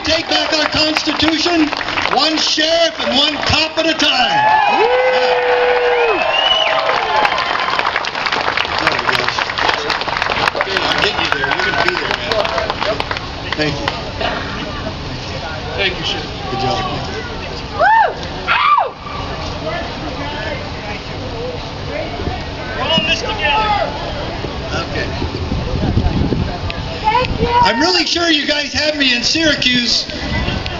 take back our Constitution, one sheriff and one cop at a time. I'm getting you there. You're going to be there, man. Thank you. Thank you, Sheriff. Good job. We're all in this together. Okay. I'm really sure you guys had me in Syracuse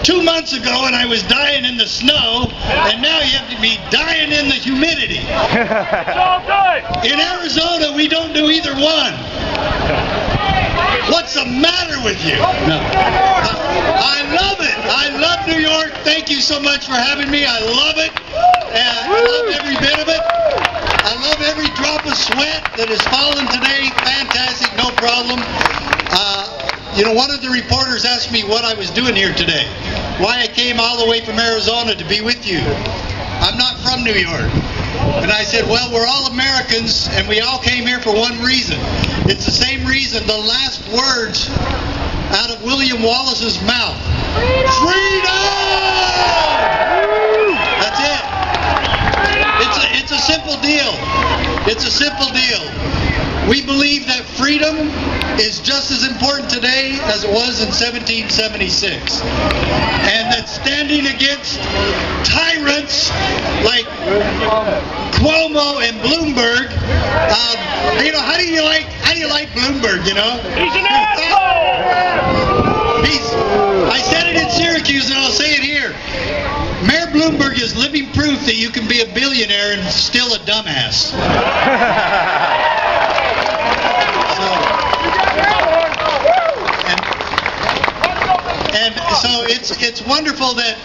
2 months ago and I was dying in the snow, and now you have to be dying in the humidity. It's all good. In Arizona, we don't do either one. What's the matter with you? No. I love it. I love New York. Thank you so much for having me. I love it. And I love every bit of it. I love every drop of sweat that has fallen today. Fantastic. No problem. One of the reporters asked me what I was doing here today. Why I came all the way from Arizona to be with you. I'm not from New York. And I said, well, we're all Americans, and we all came here for one reason. It's the same reason, the last words out of William Wallace's mouth. Freedom! That's it. It's a simple deal. It's a simple deal. We believe that freedom is just as important today as it was in 1776. And that standing against tyrants like Cuomo and Bloomberg, how do you like Bloomberg, He's an asshole! I said it in Syracuse and I'll say it here. Mayor Bloomberg is living proof that you can be a billionaire and still a dumbass. And so it's wonderful that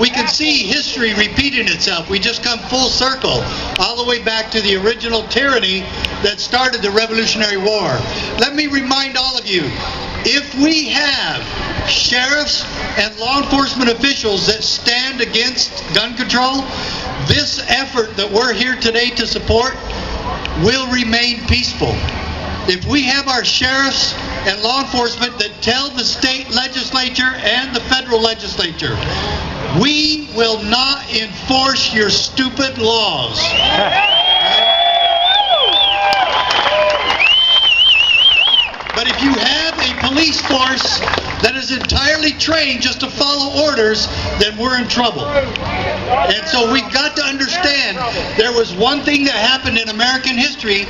we can see history repeating itself. We just come full circle, all the way back to the original tyranny that started the Revolutionary War. Let me remind all of you, if we have sheriffs and law enforcement officials that stand against gun control, this effort that we're here today to support will remain peaceful. If we have our sheriffs and law enforcement that tell the state legislature and the federal legislature, we will not enforce your stupid laws. But if you have a police force that is entirely trained just to follow orders, then we're in trouble. And so we've got to understand there was one thing that happened in American history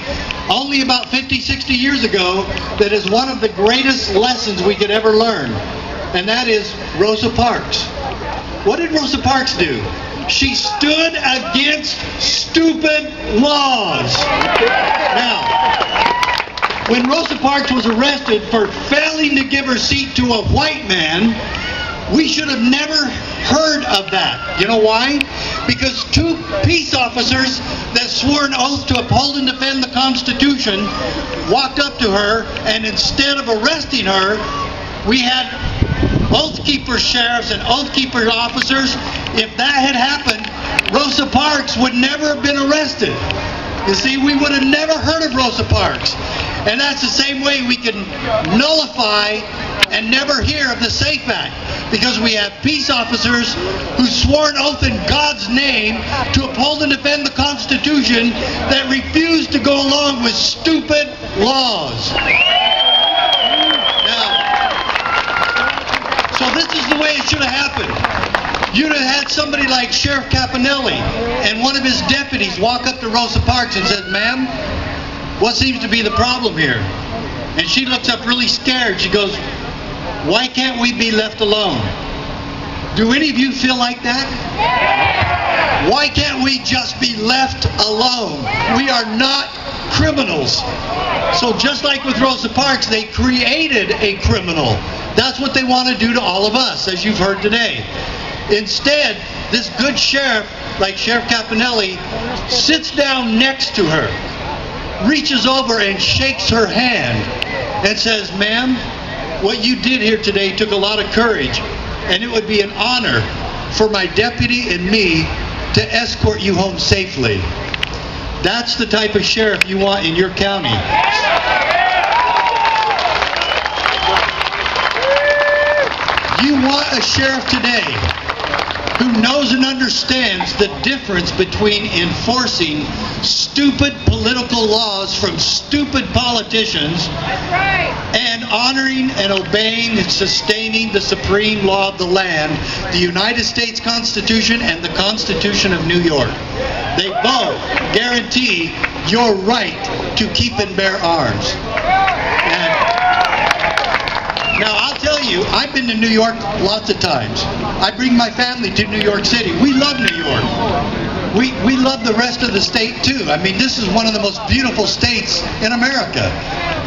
only about 50, 60 years ago that is one of the greatest lessons we could ever learn. And that is Rosa Parks. What did Rosa Parks do? She stood against stupid laws. Now, when Rosa Parks was arrested for failing to give her seat to a white man, we should have never heard of that. You know why? Because two peace officers that swore an oath to uphold and defend the Constitution walked up to her, and instead of arresting her, we had Oath Keeper sheriffs and Oath Keeper officers. If that had happened, Rosa Parks would never have been arrested. You see, we would have never heard of Rosa Parks. And that's the same way we can nullify and never hear of the SAFE Act, because we have peace officers who swore an oath in God's name to uphold and defend the Constitution that refuse to go along with stupid laws. Now, so this is the way it should have happened. You'd have had somebody like Sheriff Capinelli and one of his deputies walk up to Rosa Parks and said, "Ma'am, what seems to be the problem here?" And she looks up really scared. She goes, "Why can't we be left alone?" Do any of you feel like that? Why can't we just be left alone? We are not criminals. So just like with Rosa Parks, they created a criminal. That's what they want to do to all of us, as you've heard today. Instead, this good sheriff, like Sheriff Capinelli, sits down next to her, reaches over and shakes her hand and says, "Ma'am, what you did here today took a lot of courage, and it would be an honor for my deputy and me to escort you home safely." That's the type of sheriff you want in your county. You want want a sheriff today who knows and understands the difference between enforcing stupid political laws from stupid politicians and honoring and obeying and sustaining the supreme law of the land, the United States Constitution and the Constitution of New York. They both guarantee your right to keep and bear arms. And now, I'll tell you, I've been to New York lots of times. I bring my family to New York City. We love New York. We love the rest of the state, too. I mean, this is one of the most beautiful states in America.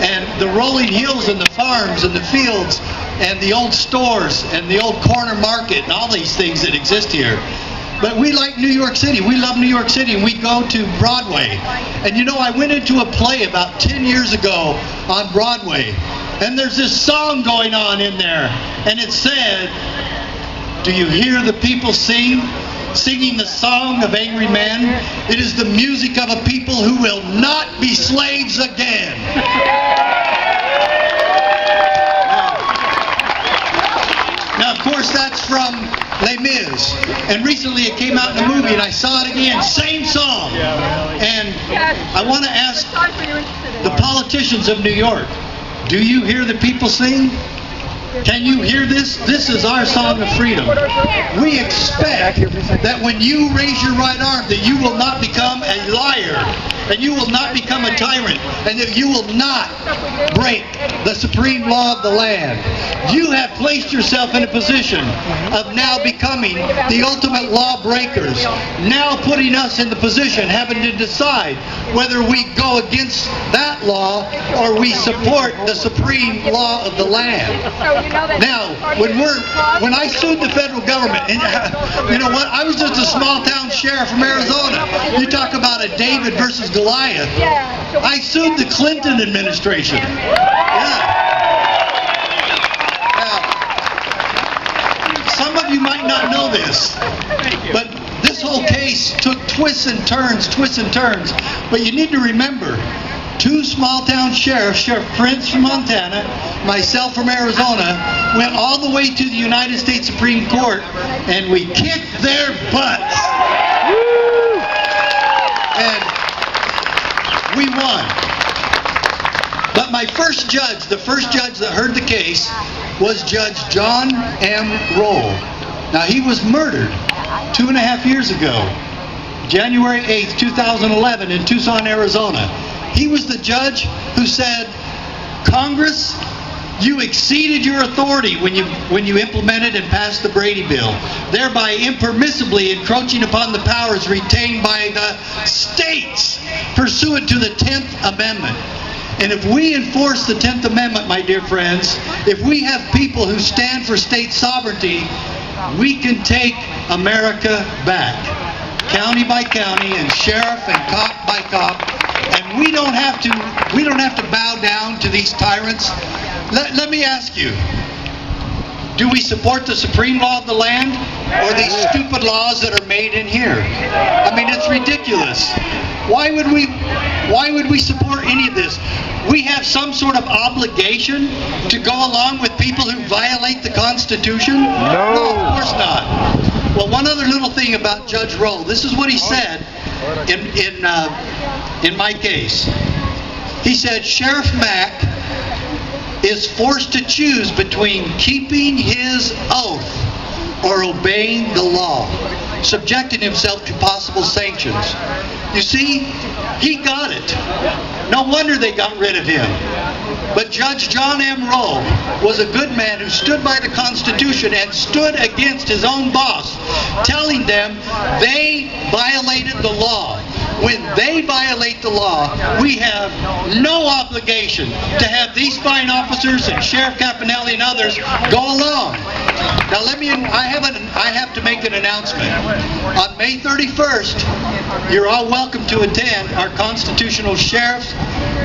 And the rolling hills and the farms and the fields and the old stores and the old corner market and all these things that exist here. But we like New York City. We love New York City, and we go to Broadway. And you know, I went into a play about 10 years ago on Broadway, and there's this song going on in there, and it said, "Do you hear the people sing? Singing the song of angry men? It is the music of a people who will not be slaves again." Now, of course, that's from Les Mis, and recently it came out in a movie, and I saw it again, same song. And I want to ask the politicians of New York, do you hear the people sing? Can you hear this? This is our song of freedom. We expect that when you raise your right arm, that you will not become a liar, and you will not become a tyrant, and that you will not break the supreme law of the land. You have placed yourself in a position of now becoming the ultimate lawbreakers, now putting us in the position having to decide whether we go against that law or we support the supreme law of the land. Now, when I sued the federal government, and you know what, I was just a small town sheriff from Arizona. You talk about a David versus Goliath. I sued the Clinton administration. Yeah. Now, some of you might not know this, but this whole case took twists and turns. But you need to remember, two small town sheriffs, Sheriff Prince from Montana, myself from Arizona, went all the way to the United States Supreme Court, and we kicked their butts. And we won. But my first judge, the first judge that heard the case, was Judge John M. Roll. Now, he was murdered 2.5 years ago, January 8th, 2011, in Tucson, Arizona. He was the judge who said, "Congress, you exceeded your authority when you implemented and passed the Brady Bill, thereby impermissibly encroaching upon the powers retained by the states pursuant to the 10th Amendment." And if we enforce the 10th Amendment, my dear friends, if we have people who stand for state sovereignty, we can take America back, county by county and sheriff and cop by cop. And we don't have to bow down to these tyrants. Let me ask you, do we support the supreme law of the land or these stupid laws that are made in here? I mean, it's ridiculous. Why would we support any of this? We have some sort of obligation to go along with people who violate the Constitution? No, of course not. Well, one other little thing about Judge Roll. This is what he said in my case. He said, Sheriff Mack is forced to choose between keeping his oath or obeying the law, subjecting himself to possible sanctions. You see, he got it. No wonder they got rid of him. But Judge John M. Roll was a good man who stood by the Constitution and stood against his own boss, telling them they violated the law. When they violate the law, we have no obligation to have these fine officers and Sheriff Campanelli and others go along. Now I have to make an announcement. On May 31st, you're all welcome to attend our Constitutional Sheriffs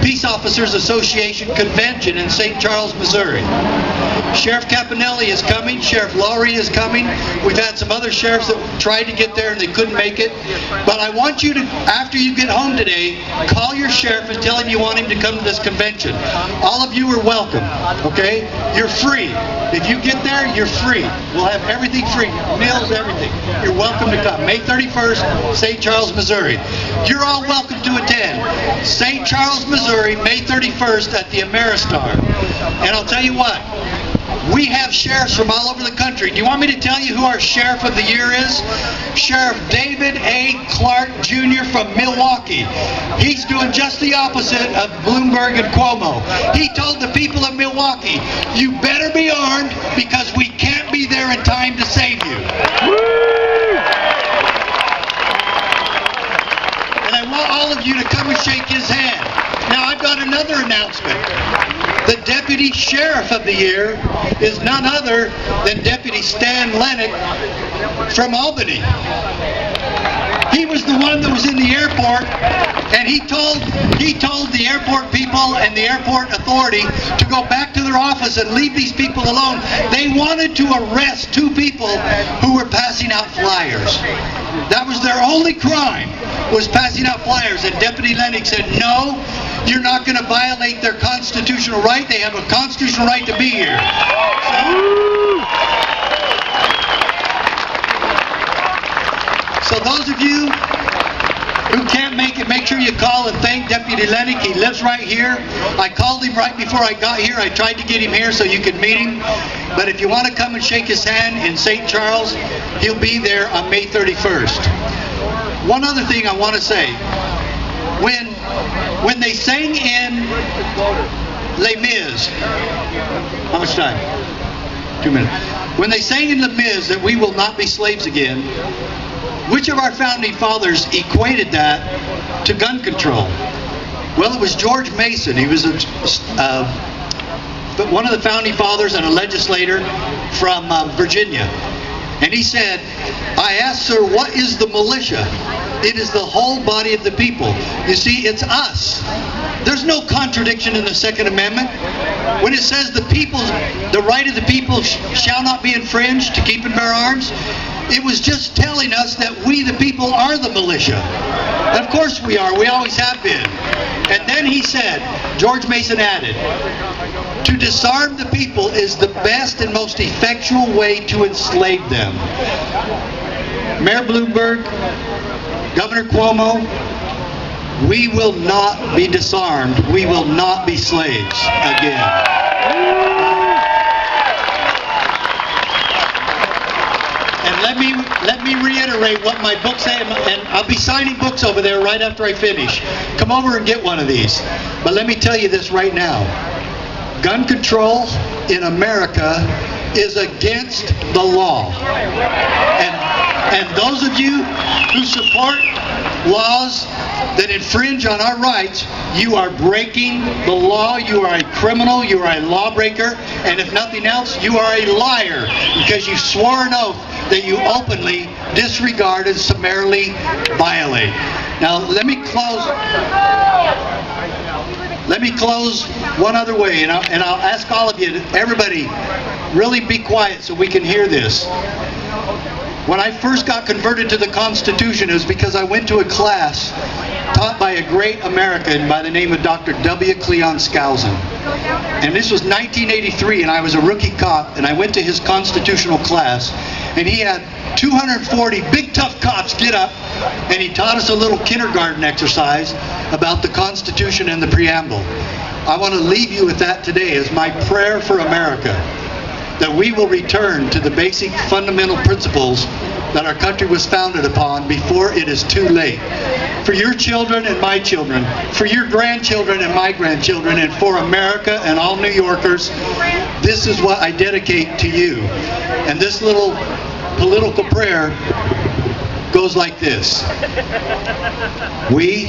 Peace Officers Association Convention in St. Charles, Missouri. Sheriff Campanelli is coming. Sheriff Lowry is coming. We've had some other sheriffs that tried to get there and they couldn't make it. But I want you to, after you get home today, call your sheriff and tell him you want him to come to this convention. All of you are welcome, okay? You're free. If you get there, you're free. We'll have everything free. Meals, everything. You're welcome to come. May 31st, St. Charles, Missouri. You're all welcome to attend. St. Charles, Missouri, May 31st at the Ameristar. And I'll tell you what, we have sheriffs from all over the country. Do you want me to tell you who our Sheriff of the Year is? Sheriff David A. Clark Jr. from Milwaukee. He's doing just the opposite of Bloomberg and Cuomo. He told the people of Milwaukee, you better be armed because we can't be there in time to save you. And I want all of you to come and shake his hand. Now I've got another announcement. The Deputy Sheriff of the Year is none other than Deputy Stan Lennox from Albany. He was the one that was in the airport, and he told the airport people and the airport authority to go back to their office and leave these people alone. They wanted to arrest 2 people who were passing out flyers. That was their only crime, was passing out flyers. And Deputy Lennox said, no, you're not going to violate their constitutional right. They have a constitutional right to be here. So those of you who can't make it, make sure you call and thank Deputy Lennox. He lives right here. I called him right before I got here. I tried to get him here so you could meet him. But if you want to come and shake his hand in St. Charles, he'll be there on May 31st. One other thing I want to say. When they sang in Les Mis, how much time? 2 minutes. When they sang in Les Mis that we will not be slaves again, which of our founding fathers equated that to gun control? Well, it was George Mason. He was one of the founding fathers and a legislator from Virginia. And he said, I asked, sir, what is the militia? It is the whole body of the people. You see, it's us. There's no contradiction in the Second Amendment. When it says the right of the people shall not be infringed to keep and bear arms, it was just telling us that we, the people, are the militia. And of course we are. We always have been. And then he said, George Mason added, to disarm the people is the best and most effectual way to enslave them. Mayor Bloomberg, Governor Cuomo, we will not be disarmed. We will not be slaves again. And let me reiterate what my books say, and I'll be signing books over there right after I finish. Come over and get one of these. But let me tell you this right now. Gun control in America is against the law. And those of you who support laws that infringe on our rights, you are breaking the law. You are a criminal. You are a lawbreaker. And if nothing else, you are a liar because you swore an oath that you openly disregard and summarily violate. Now, let me close one other way, and I'll ask all of you, everybody, really be quiet so we can hear this. When I first got converted to the Constitution, it was because I went to a class taught by a great American by the name of Dr. W. Cleon Skousen. And this was 1983, and I was a rookie cop, and I went to his constitutional class, and he had 240 big tough cops get up, and he taught us a little kindergarten exercise about the Constitution and the preamble. I want to leave you with that today as my prayer for America, that we will return to the basic fundamental principles that our country was founded upon before it is too late. For your children and my children, for your grandchildren and my grandchildren, and for America and all New Yorkers, this is what I dedicate to you. And this little political prayer goes like this. We